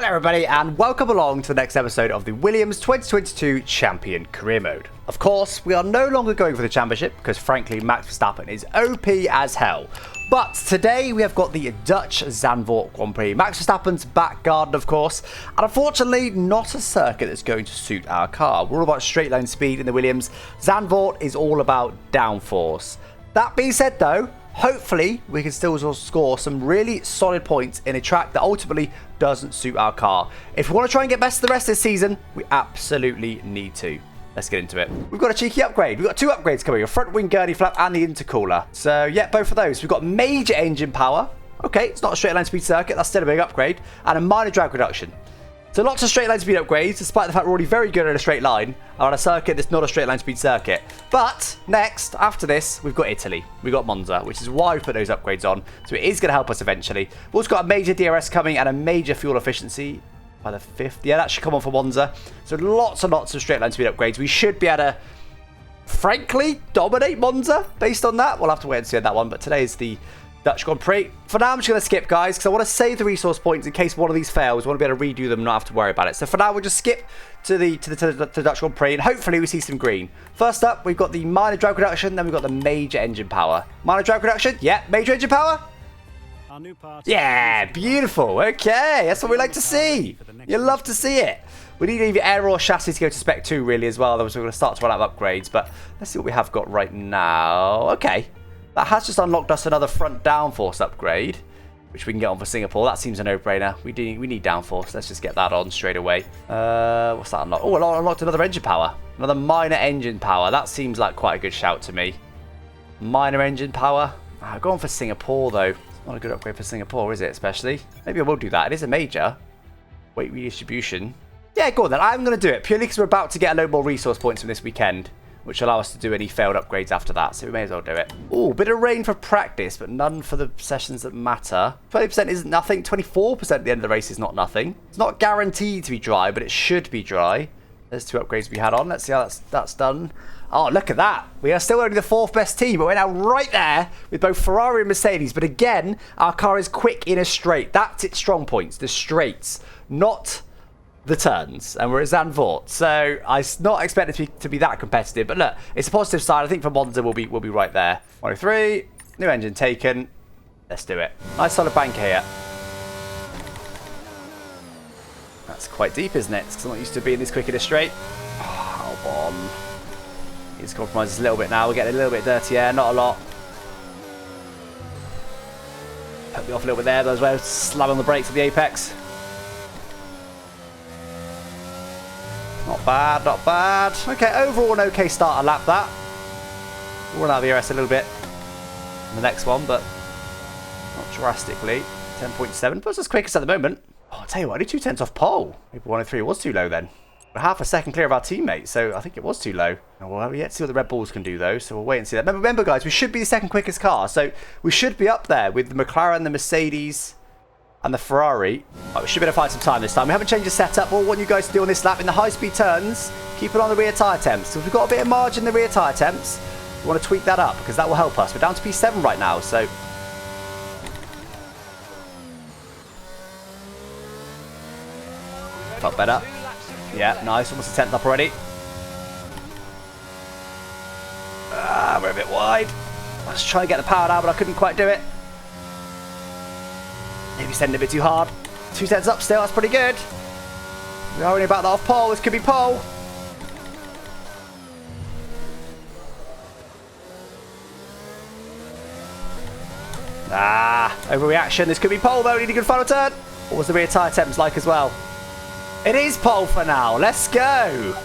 Hello everybody and welcome along to the next episode of the Williams 2022 Champion Career Mode. Of course, we are no longer going for the championship because frankly Max Verstappen is OP as hell. But today we have got the Dutch Zandvoort Grand Prix. Max Verstappen's back garden, of course, and unfortunately not a circuit that's going to suit our car. We're all about straight line speed in the Williams. Zandvoort is all about downforce. That being said though, hopefully we can still score some really solid points in a track that ultimately doesn't suit our car. If we want to try and get best of the rest of this season, we absolutely need to. Let's get into it. We've got a cheeky upgrade. We've got two upgrades coming, a front wing gurney flap and the intercooler. So yeah, both of those. We've got major engine power. Okay, it's not a straight line speed circuit. That's still a big upgrade. And a minor drag reduction. So lots of straight line speed upgrades, despite the fact we're already very good at a straight line, are on a circuit that's not a straight line speed circuit. But next, after this, we've got Italy. We've got Monza, which is why we put those upgrades on. So it is going to help us eventually. We've also got a major DRS coming and a major fuel efficiency by the 5th. Yeah, that should come on for Monza. So lots and lots of straight line speed upgrades. We should be able to, frankly, dominate Monza based on that. We'll have to wait and see on that one. But today is the Dutch Grand Prix. For now, I'm just going to skip, guys, because I want to save the resource points in case one of these fails. I want to be able to redo them and not have to worry about it. So for now, we'll just skip to the Dutch Grand Prix, and hopefully we see some green. First up, we've got the minor drag reduction, then we've got the major engine power. Minor drag reduction, yeah. Major engine power, our new part. yeah. Beautiful. Okay, that's what we like to see. You love to see it. We need either air or chassis to go to Spec 2 really as well. Otherwise, we're going to start to run out of upgrades. But let's see what we have got right now. Okay. That has just unlocked us another front downforce upgrade, which we can get on for Singapore. That seems a no-brainer. We need downforce. Let's just get that on straight away. What's that unlocked? Oh, I unlocked another engine power. Another minor engine power. That seems like quite a good shout to me. Minor engine power. I'll go on for Singapore, though. It's not a good upgrade for Singapore, is it, especially? Maybe I will do that. It is a major. Weight redistribution. Yeah, go on then. I'm going to do it, purely because we're about to get a load more resource points from this weekend, which will allow us to do any failed upgrades after that, so we may as well do it. Oh, bit of rain for practice, but none for the sessions that matter. 20% isn't nothing. 24% at the end of the race is not nothing. It's not guaranteed to be dry, but it should be dry. There's two upgrades we had on. Let's see how that's done. Oh, look at that. We are still only the 4th best team, but we're now right there with both Ferrari and Mercedes. But again, our car is quick in a straight. That's its strong points, the straights, not the turns, and we're at Zandvoort, so I'm not expecting it to be that competitive, but look, it's a positive side. I think for Monza we'll be right there. 103, new engine taken. Let's do it. Nice solid bank here. That's quite deep, isn't it? Because I'm not used to being this quick in a straight. Oh, come on. He's compromised a little bit now. We're getting a little bit dirty air, not a lot. Put me off a little bit there, but as well, slam on the brakes at the apex. Not bad, not bad. Okay, overall an okay starter lap that. We'll run out of the ERS a little bit in the next one, but not drastically. 10.7, but it's as quick as at the moment. Oh, I'll tell you what, only 2/10 off pole. Maybe 103 was too low then. We're half a second clear of our teammates, so I think it was too low. Well, we yet to see what the Red Bulls can do though, so we'll wait and see that. Remember guys, we should be the second quickest car, so we should be up there with the McLaren, the Mercedes, and the Ferrari. Right, we should be able to find some time this time. We haven't changed the setup. What we want you guys to do on this lap in the high-speed turns, keep it on the rear tyre temps. So if we've got a bit of margin in the rear tyre temps, we want to tweak that up because that will help us. We're down to P7 right now, so felt better. Yeah, nice. Almost a 10th up already. We're a bit wide. I was trying to get the power out, but I couldn't quite do it. Maybe sending it a bit too hard. 2/10 up still, that's pretty good. We are only about that off pole, this could be pole. Overreaction, this could be pole though, need a good final turn. What was the rear tyre temps like as well? It is pole for now, let's go.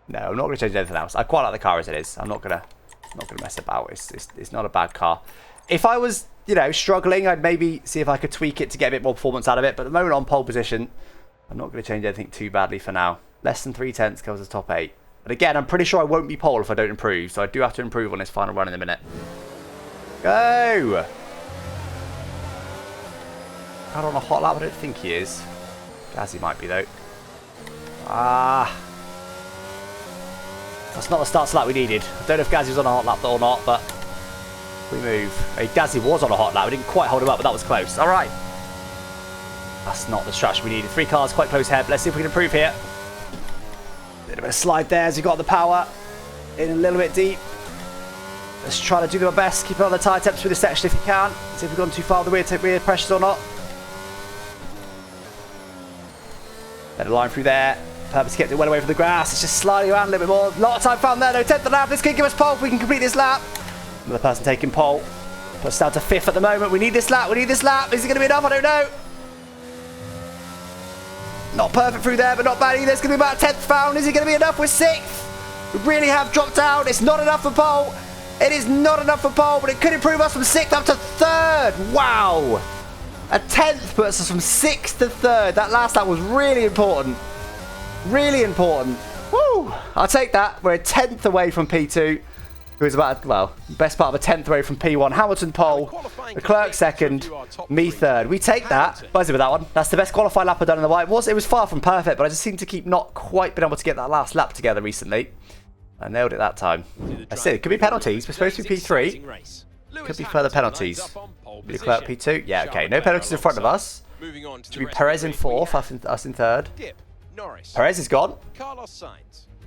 No, I'm not going to change anything else. I quite like the car as it is. I'm not going to mess about. It's not a bad car. If I was, struggling, I'd maybe see if I could tweak it to get a bit more performance out of it. But at the moment on pole position, I'm not going to change anything too badly for now. Less than 3/10 covers the top 8. But again, I'm pretty sure I won't be pole if I don't improve. So I do have to improve on this final run in a minute. Go! Out on a hot lap? I don't think he is. Gazzy might be though. That's not the start slap we needed. I don't know if Gazzy was on a hot lap or not, but we move. Hey, Gazzy was on a hot lap. We didn't quite hold him up, but that was close. All right. That's not the strategy we needed. 3 cars, quite close ahead. Let's see if we can improve here. A little bit of slide there as we got the power. In a little bit deep. Let's try to do our best. Keep it on the tyre temps through this section if you can. See if we've gone too far the rear pressures or not. Better line through there. Purpose kept it well away from the grass. It's just sliding around a little bit more. A lot of time found there. No 10th lap. This could give us pole if we can complete this lap. Another person taking pole. Put us down to 5th at the moment. We need this lap. We need this lap. Is it going to be enough? I don't know. Not perfect through there, but not bad either. It's going to be about 10th found. Is it going to be enough? We're 6th. We really have dropped down. It's not enough for pole. It is not enough for pole, but it could improve us from 6th up to 3rd. Wow. A 10th puts us from 6th to 3rd. That last lap was really important. Really important. Woo! I'll take that. We're a 10th away from P2. Who is about, well, best part of a 10th away from P1. Hamilton pole, Leclerc 2nd, me 3rd. We take that. Buzzing with that one. That's the best qualifying lap I've done in the white. It was far from perfect, but I just seem to keep not quite been able to get that last lap together recently. I nailed it that time. I said it could be penalties. We're supposed to be P3. Could be further penalties. Leclerc P2. Yeah, okay. No penalties in front of us. Should be Perez in 4th, us in 3rd. Perez is gone.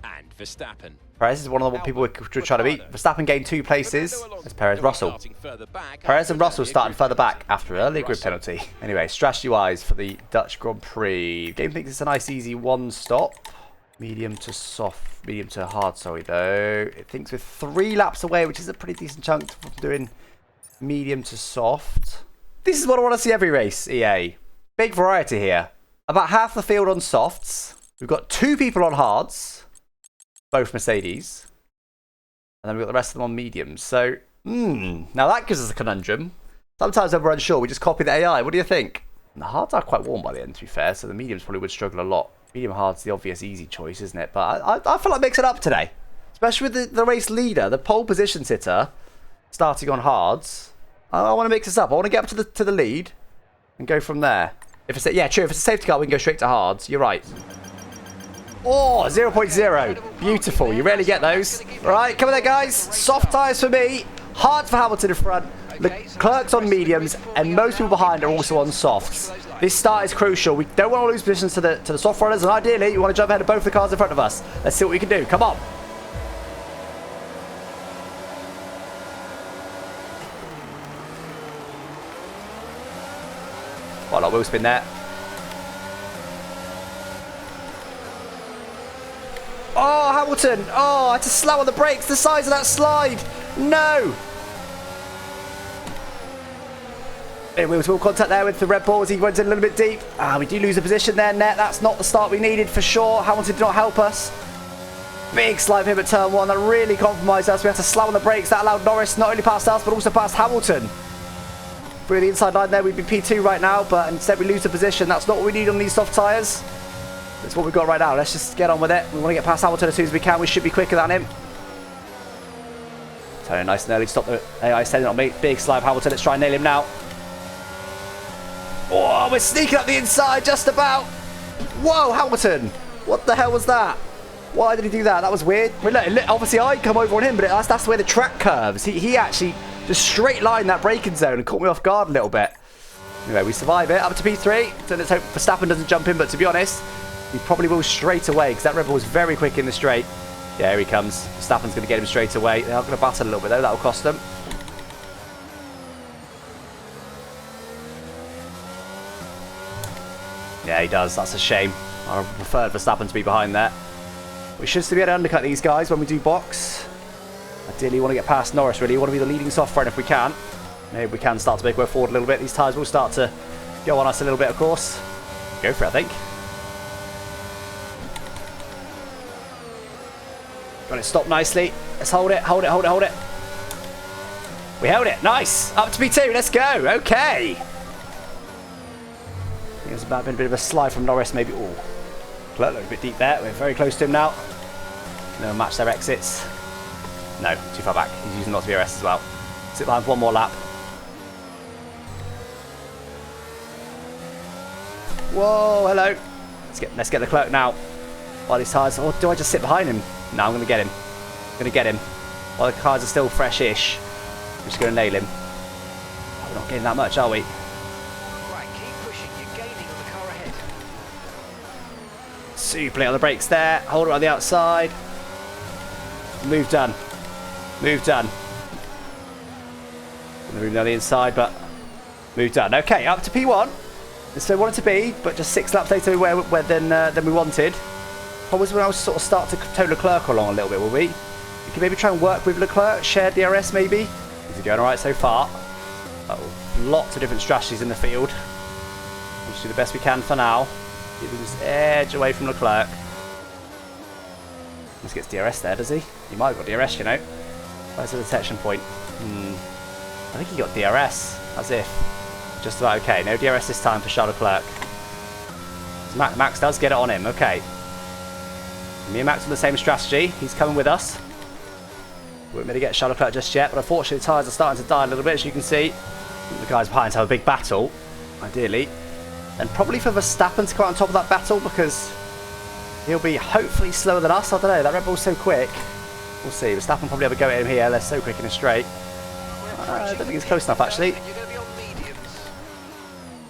And Verstappen. Perez is one of the people we're trying to beat. Verstappen gained 2 places. It's Perez, Russell. Perez and Russell starting further back after an early grid penalty. Anyway, strategy-wise for the Dutch Grand Prix. Game thinks it's a nice, easy 1-stop. Medium to hard, sorry, though. It thinks we're 3 laps away, which is a pretty decent chunk from doing medium to soft. This is what I want to see every race, EA. Big variety here. About half the field on softs. We've got 2 people on hards. Both Mercedes. And then we've got the rest of them on mediums. So, now that gives us a conundrum. Sometimes when we're unsure, we just copy the AI. What do you think? And the hards are quite warm by the end, to be fair, so the mediums probably would struggle a lot. Medium hard's the obvious easy choice, isn't it? But I feel like mixing it up today. Especially with the race leader, the pole position sitter, starting on hards. I want to mix this up. I want to get up to the lead and go from there. If it's if it's a safety car, we can go straight to hards. You're right. Oh, 0.0. Beautiful. You rarely get those. All right, come on there, guys. Soft tyres for me. Hard for Hamilton in front. Leclerc's on mediums, and most people behind are also on softs. This start is crucial. We don't want to lose positions to the soft runners, and ideally, you want to jump ahead of both the cars in front of us. Let's see what we can do. Come on. Quite a lot of wheel spin there. Oh, Hamilton. Oh, I had to slam on the brakes. The size of that slide. No. Wheel contact there with the Red Bull as he went in a little bit deep. We do lose a position there, Net. That's not the start we needed for sure. Hamilton did not help us. Big slide for him at turn 1. That really compromised us. We had to slam on the brakes. That allowed Norris not only past us, but also past Hamilton. Through the inside line there, we'd be P2 right now, but instead we lose the position. That's not what we need on these soft tyres. That's what we've got right now. Let's just get on with it. We want to get past Hamilton as soon as we can. We should be quicker than him. Turning nice and early to stop the AI standing on me. Big slide Hamilton. Let's try and nail him now. Oh, we're sneaking up the inside just about. Whoa, Hamilton. What the hell was that? Why did he do that? That was weird. Obviously, I come over on him, but that's the way the track curves. He actually just straight lined that braking zone and caught me off guard a little bit. Anyway, we survive it. Up to P3. So let's hope Verstappen doesn't jump in, but to be honest, he probably will straight away because that Red Bull was very quick in the straight. Yeah, here he comes. Verstappen's going to get him straight away. They are going to battle a little bit, though. That will cost them. Yeah, he does. That's a shame. I preferred Verstappen to be behind there. We should still be able to undercut these guys when we do box. Ideally, you want to get past Norris, really. You want to be the leading soft front if we can. Maybe we can start to make way forward a little bit. These tyres will start to go on us a little bit, of course. Go for it, I think. Got it stopped nicely. Let's hold it, hold it, hold it, hold it. We held it. Nice. Up to P2. Let's go. Okay. I think there's been a bit of a slide from Norris, maybe. Oh, Leclerc looked a bit deep there. We're very close to him now. No, match their exits. No, too far back. He's using lots of ERS as well. Sit behind for one more lap. Whoa, hello. Let's get Leclerc now. While these tyres, or do I just sit behind him? No, I'm going to get him. I'm going to get him. While the cars are still fresh-ish. I'm just going to nail him. Oh, we're not getting that much, are we? Right, keep pushing. You're gaining on the Super late on the brakes there. Hold it on the outside. Move done. Move done. Move down the inside, but move done. Okay, up to P1. It's where we wanted to be, but just 6 laps later than we wanted. Probably when I was sort of start to tow Leclerc along a little bit, will we? We can maybe try and work with Leclerc, share DRS maybe. Is it going alright so far? Lots of different strategies in the field. We'll just do the best we can for now. Give him this edge away from Leclerc. Just gets DRS there, does he? He might have got DRS, you know. Where's the detection point? I think he got DRS, as if. Just about okay. No DRS this time for Charles Leclerc. Max does get it on him, okay. Me and Max on the same strategy. He's coming with us. We won't be able to get Charles Leclerc just yet, but unfortunately the tyres are starting to die a little bit, as you can see. The guys behind have a big battle, ideally. And probably for Verstappen to come out on top of that battle, because he'll be hopefully slower than us. I don't know, that Red Bull's so quick. We'll see. Verstappen probably have a go at him here. They're so quick in a straight. I don't think it's close enough, actually.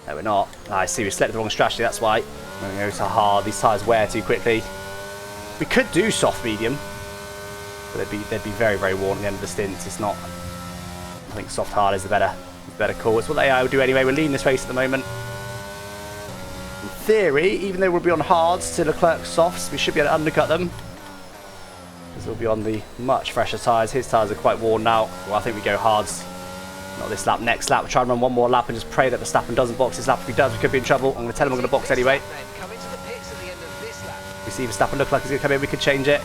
No, we're not. I see we selected the wrong strategy, that's why. We're going to go so hard. These tyres wear too quickly. We could do soft medium, but they'd be very, very worn at the end of the stints. It's not. I think soft hard is the better call. It's what the AI will do anyway. We're leading this race at the moment. In theory, even though we'll be on hards to Leclerc's softs, we should be able to undercut them. Because we'll be on the much fresher tyres. His tyres are quite worn now. Well, I think we go hards. Not this lap, next lap. We'll try and run one more lap and just pray that Verstappen doesn't box this lap. If he does, we could be in trouble. I'm going to tell him we're going to box anyway. We see Verstappen look like he's going to come in. We could change it.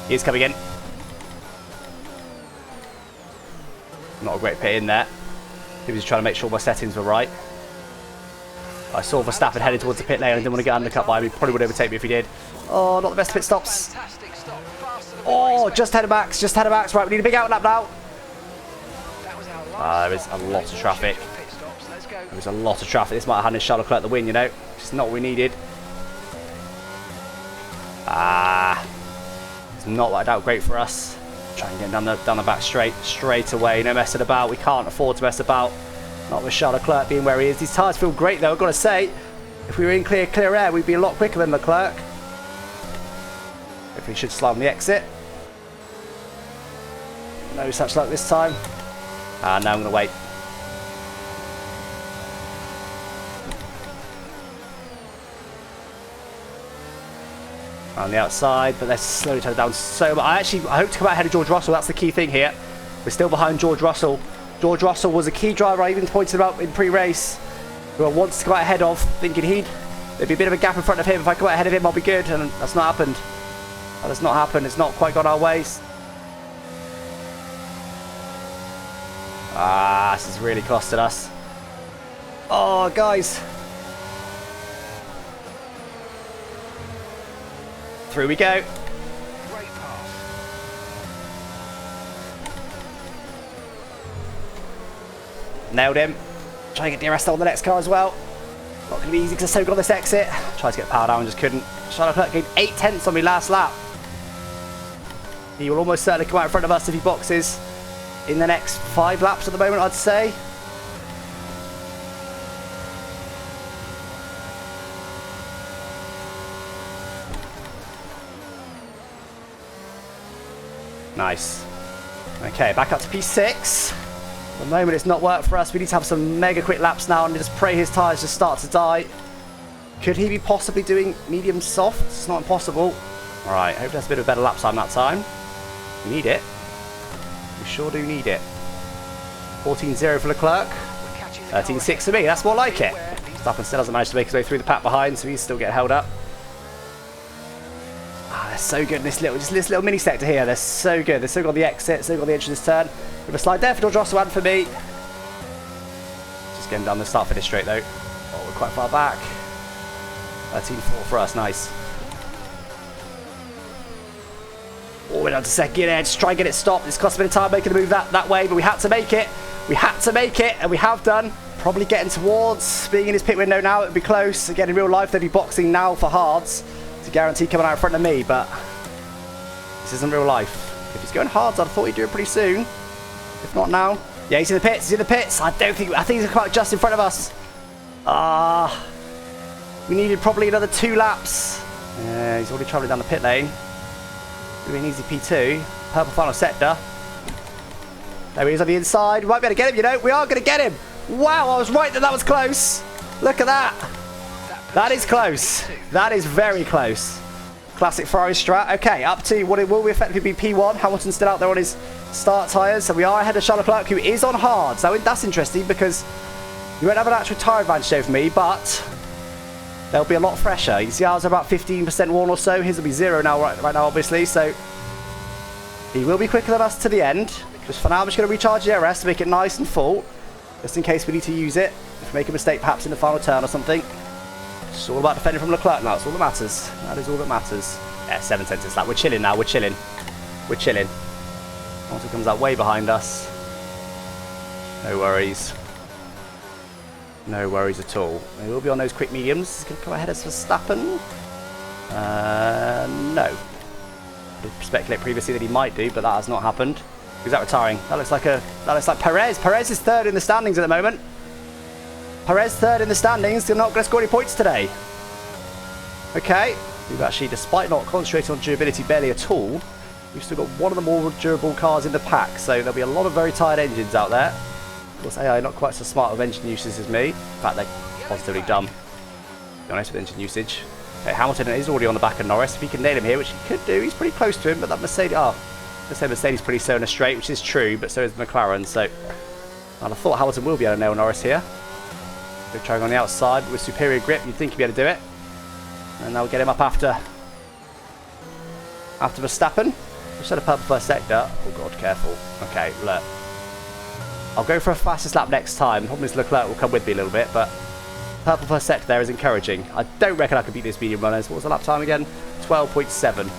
He is coming in. Not a great pit in there. He was trying to make sure my settings were right. I saw Verstappen heading towards the pit lane. I didn't want to get undercut by him. He probably would overtake me if he did. Oh, not the best pit stops. Oh, just ahead of Max. Just ahead of Max. Right, we need a big outlap now. There is a lot of traffic. There's a lot of traffic. This might have handed Charles Leclerc the win, you know. It's not what we needed. It's not worked out great for us. Try and get down the back straight away. No messing about. We can't afford to mess about. Not with Charles Leclerc being where he is. These tyres feel great though, I've got to say. If we were in clear air, we'd be a lot quicker than Leclerc. Hopefully he should slide on the exit. No such luck this time. Now I'm going to wait. On the outside, but they're slowly turning down so much. I hope to come out ahead of George Russell. That's the key thing here. We're still behind George Russell. George Russell was a key driver. I even pointed him out in pre-race, who I wanted to come out ahead of, thinking there'd be a bit of a gap in front of him. If I come out ahead of him, I'll be good. And that's not happened. That has not happened. It's not quite gone our ways. This has really costed us. Oh, guys. Through we go. Great pass. Nailed him. Trying to get DRS on the next car as well. Not going to be easy because I so got this exit. Tried to get power down and just couldn't. Charles Leclerc gained 8 tenths on me last lap. He will almost certainly come out in front of us if he boxes in the next 5 laps at the moment, I'd say. Nice. Okay, back up to P6. At the moment it's not worked for us. We need to have some mega quick laps now and just pray his tyres just start to die. Could he be possibly doing medium soft? It's not impossible. Alright, hope that's a bit of a better lap time that time. We need it. We sure do need it. 14-0 for Leclerc. 13-6 for me. That's more like it. Verstappen still hasn't managed to make his way through the pack behind, so he's still getting held up. They're so good in this little mini sector here. They're so good. They've still got the exit, still got the entrance turn. With a slide there for George Russell and for me. Just getting down the start finish straight though. Oh, we're quite far back. 13-4 for us. Nice. Oh, we're down to second gear there. Just try and get it stopped. It's cost a bit of time making the move that way, but we had to make it. We had to make it, and we have done. Probably getting towards being in his pit window now. It would be close. Again, in real life, they'd be boxing now for hards to guarantee coming out in front of me, but this isn't real life. If he's going hards, I'd have thought he'd do it pretty soon. If not now. Yeah, he's in the pits. He's in the pits. I think he's going to come out just in front of us. We needed probably another 2 laps He's already travelling down the pit lane. Doing an easy P2. Purple final sector. There he is on the inside. We might be able to get him, you know. We are going to get him. Wow, I was right that was close. Look at that. That is close. That is very close. Classic Ferrari strat. Okay, up to what it will effectively be P1. Hamilton's still out there on his start tyres. So we are ahead of Charles Leclerc, who is on hards. Now, that's interesting because you won't have an actual tyre advantage over me, but they'll be a lot fresher. You see ours are about 15% worn or so. His will be 0 now, right now, obviously. So he will be quicker than us to the end. Just for now, I'm just going to recharge the DRS to make it nice and full, just in case we need to use it. If we make a mistake, perhaps in the final turn or something. It's all about defending from Leclerc now. That's all that matters. That is all that matters. Yeah, 7 tenths this lap. We're chilling now. We're chilling. We're chilling. Once it comes out way behind us. No worries. No worries at all. We will be on those quick mediums. He's going to come ahead of Verstappen. No. I did speculate previously that he might do, but that has not happened. Who's that retiring? That looks like Perez. Perez is third in the standings at the moment. Perez third in the standings. They're not going to score any points today. Okay. We've actually, despite not concentrating on durability barely at all, we've still got one of the more durable cars in the pack. So there'll be a lot of very tired engines out there. Of course, AI not quite so smart with engine usage as me. In fact, they're positively dumb, to be honest, with engine usage. Okay, Hamilton is already on the back of Norris. If he can nail him here, which he could do, he's pretty close to him. But that Mercedes, let's say Mercedes pretty slow in a straight, which is true, but so is McLaren. So I thought Hamilton will be able to nail Norris here. They're trying on the outside with superior grip. You'd think he'd be able to do it. And they'll get him up after Verstappen. Just had a purple first sector. Oh god, careful. Okay, look. I'll go for a fastest lap next time. The problem is Leclerc will come with me a little bit, but purple first sector there is encouraging. I don't reckon I could beat this medium runners. What was the lap time again? 12.7.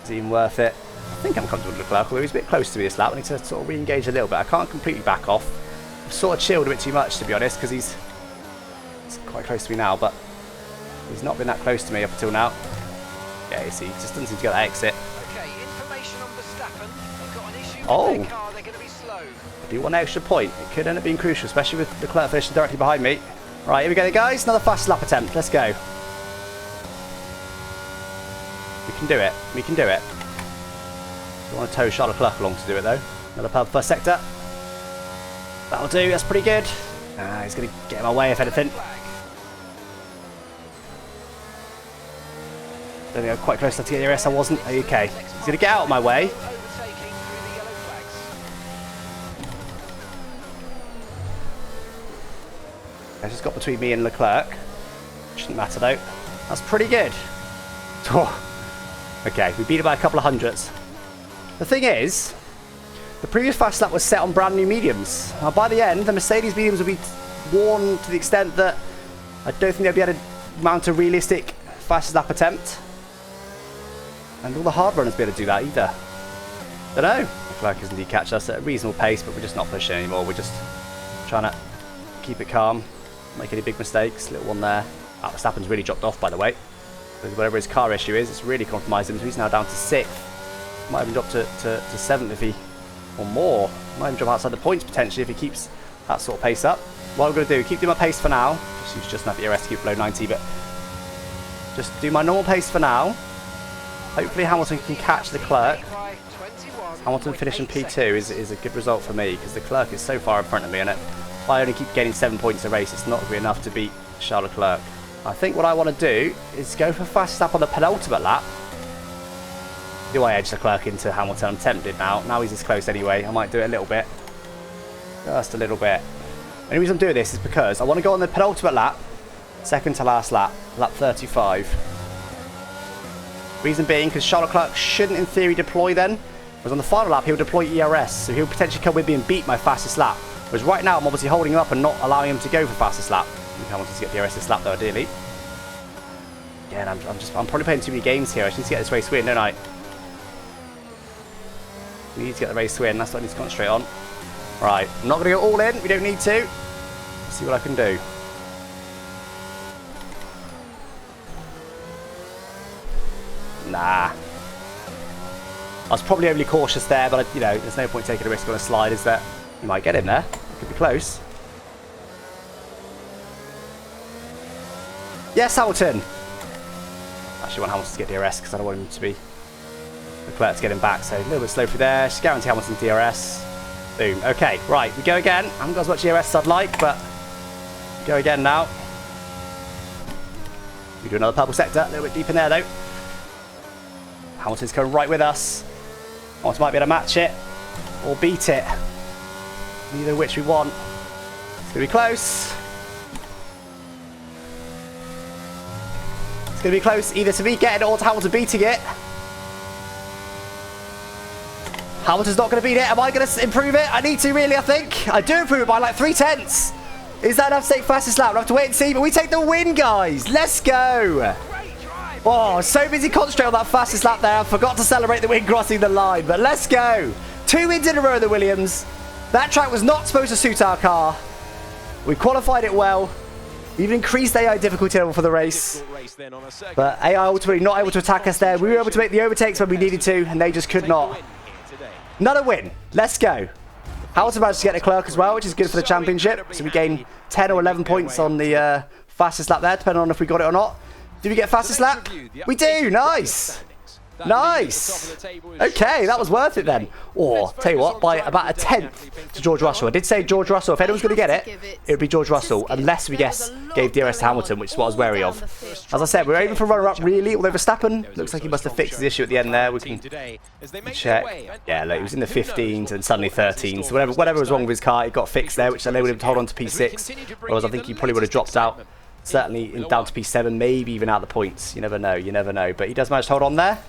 Is it even worth it? I think I'm comfortable with Leclerc, although he's a bit close to me this lap. I need to sort of re-engage a little bit. I can't completely back off. I've sort of chilled a bit too much, to be honest, because he's quite close to me now, but he's not been that close to me up until now. Yeah, you see, he just doesn't seem to get that exit. Okay, information on Verstappen. They've got an issue with their car. They're going to be slow. I do want an extra point. It could end up being crucial, especially with Leclerc finishing directly behind me. Right, here we go, guys. Another fast lap attempt. Let's go. We can do it. We can do it. I want to tow Charles Leclerc along to do it, though. Another purple first sector. That'll do. That's pretty good. He's going to get in my way, if anything. Don't think I'm quite close enough to get the rest. I wasn't. Okay. He's going to get out of my way. I just got between me and Leclerc. Shouldn't matter though. That's pretty good. Okay, we beat it by a couple of hundredths. The thing is, the previous fast lap was set on brand new mediums. Now by the end, the Mercedes mediums will be worn to the extent that I don't think they'll be able to mount a realistic fastest lap attempt. And all the hard runners will be able to do that either. Don't know. Leclerc is indeed catch us at a reasonable pace, but we're just not pushing anymore. We're just trying to keep it calm. Make any big mistakes. Little one there. Verstappen's really dropped off, by the way. Because whatever his car issue is, it's really compromised him. So he's now down to 6th. Might even drop to 7th if he... or more. Might even drop outside the points, potentially, if he keeps that sort of pace up. What I'm going to do, keep doing my pace for now. Just use just enough ERS to keep below 90, but... just do my normal pace for now. Hopefully Hamilton can catch Leclerc. Hamilton finishing P2 is a good result for me, because Leclerc is so far in front of me, and if I only keep gaining 7 points a race, it's not going to be enough to beat Charles Leclerc. I think what I want to do is go for fast lap on the penultimate lap. Do I edge Leclerc into Hamilton? I'm tempted now. Now he's this close anyway. I might do it a little bit. Just a little bit. The only reason I'm doing this is because I want to go on the penultimate lap, second to last lap, lap 35. Reason being, because Charles Leclerc shouldn't in theory deploy then. Whereas on the final lap, he'll deploy ERS, so he'll potentially come with me and beat my fastest lap. Whereas right now, I'm obviously holding him up and not allowing him to go for fastest lap. I want to get the ERS this lap though, ideally. Again, I'm probably playing too many games here. I just need to get this race win, don't I? We need to get the race win. That's what I need to concentrate on. Right, I'm not going to go all in. We don't need to. Let's see what I can do. Nah. I was probably overly cautious there, but you know, there's no point taking a risk on a slide, is there? You might get in there. Could be close. Yes, Hamilton. Actually, I want Hamilton to get DRS because I don't want him to be Leclerc to get him back. So a little bit slow through there. Just guarantee Hamilton DRS. Boom. Okay, right. We go again. I haven't got as much DRS as I'd like, but we go again now. We do another purple sector. A little bit deep in there, though. Hamilton's coming right with us. Hamilton might be able to match it or beat it. Neither of which we want. It's going to be close. It's going to be close either to me getting it or to Hamilton beating it. Hamilton's not going to beat it. Am I going to improve it? I need to, really, I think. I do improve it by like 3/10. Is that enough to take fastest lap? We'll have to wait and see, but we take the win, guys. Let's go. Oh, so busy concentrating on that fastest lap there. I forgot to celebrate the win crossing the line, but let's go. 2 wins in a row in the Williams. That track was not supposed to suit our car. We qualified it well. We even increased AI difficulty level for the race. But AI ultimately not able to attack us there. We were able to make the overtakes when we needed to, and they just could not. Another win. Let's go. Hamilton managed to get Leclerc as well, which is good for the championship. So we gain 10 or 11 points on the fastest lap there, depending on if we got it or not. Did we get fastest lap? We do. Nice. Nice. Okay, that was worth it then. Or, tell you what, by about 1/10 to George Russell. I did say George Russell, if anyone's going to get it, it would be George Russell, unless we gave DRS to Hamilton, which is what I was wary of. As I said, we were aiming for runner-up, really, although Verstappen looks like he must have fixed his issue at the end there. We can check. Yeah, look, he was in the 15s and suddenly 13s. So whatever was wrong with his car, it got fixed there, which enabled him to hold on to P6. Whereas I think he probably would have dropped out, certainly down to P7, maybe even out the points. You never know, you never know. But he does manage to hold on there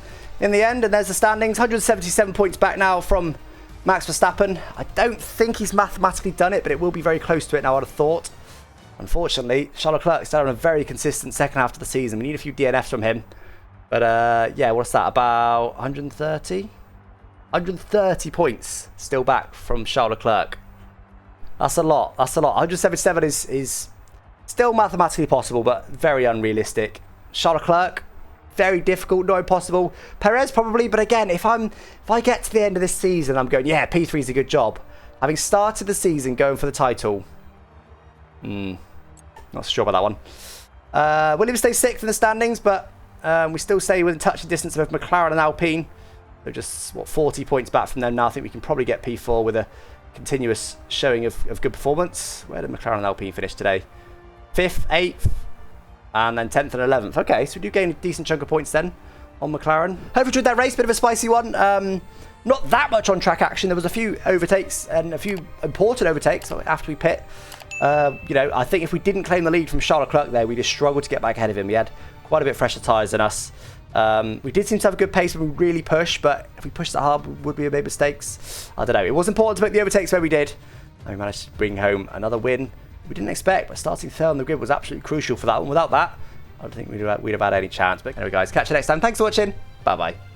in the end, and there's the standings. 177 points back now from Max Verstappen. I don't think he's mathematically done it, but it will be very close to it now, I'd have thought. Unfortunately, Charles Leclerc is still on a very consistent second half of the season. We need a few DNFs from him. But yeah, what's that? About 130? 130 points still back from Charles Leclerc. That's a lot. That's a lot. 177 is still mathematically possible, but very unrealistic. Charles Leclerc, very difficult, not impossible. Perez probably, but again, if I get to the end of this season, I'm going, yeah, P3 is a good job. Having started the season going for the title, not so sure about that one. Williams stays 6th in the standings, but we still stay within touching distance of McLaren and Alpine. They're just, what, 40 points back from them now. I think we can probably get P4 with a continuous showing of good performance. Where did McLaren and Alpine finish today? 5th, 8th, and then 10th and 11th. Okay, so we do gain a decent chunk of points then on McLaren. Hope you enjoyed that race. Bit of a spicy one. Not that much on track action. There was a few overtakes and a few important overtakes after we pit. You know, I think if we didn't claim the lead from Charles Leclerc there, we just struggled to get back ahead of him. We had quite a bit fresher tyres than us. We did seem to have a good pace when we really pushed, but if we pushed that hard, would we have made mistakes? I don't know. It was important to make the overtakes where we did. And we managed to bring home another win we didn't expect, but starting third on the grid was absolutely crucial for that one. Without that, I don't think we'd have had any chance. But anyway, guys, catch you next time. Thanks for watching. Bye-bye.